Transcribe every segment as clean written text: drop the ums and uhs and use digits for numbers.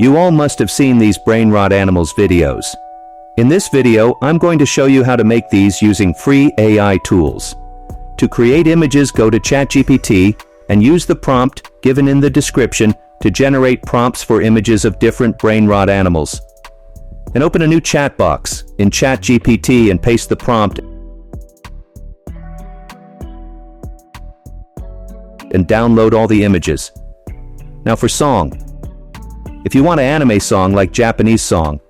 You all must have seen these Brainrot Animals videos. In this video, I'm going to show you how to make these using free AI tools. To create images, go to ChatGPT and use the prompt given in the description to generate prompts for images of different Brainrot animals. And open a new chat box in ChatGPT and paste the prompt and download all the images. Now for song. If you want an anime song like Japanese song,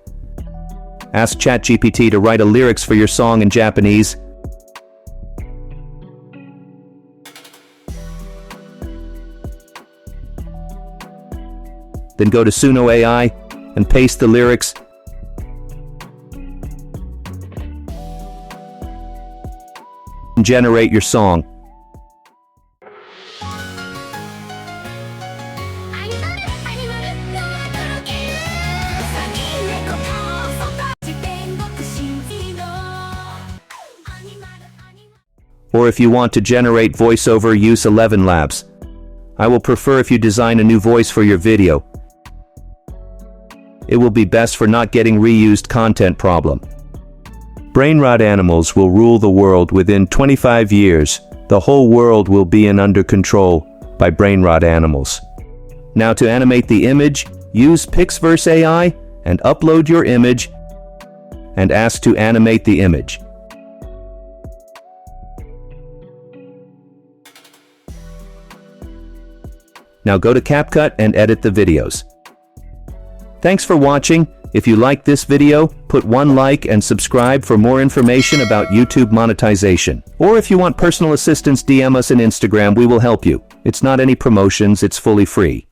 ask ChatGPT to write a lyrics for your song in Japanese. Then go to Suno AI and paste the lyrics. And generate your song. Or if you want to generate voiceover, use 11 Labs. I will prefer if you design a new voice for your video. It will be best for not getting reused content problem. Brainrot Animals will rule the world within 25 years. The whole world will be under control by Brainrot Animals. Now to animate the image, use Pixverse AI and upload your image and ask to animate the image. Now go to CapCut and edit the videos. Thanks for watching. If you like this video, put one like and subscribe for more information about YouTube monetization. Or if you want personal assistance, DM us on Instagram, we will help you. It's not any promotions, it's fully free.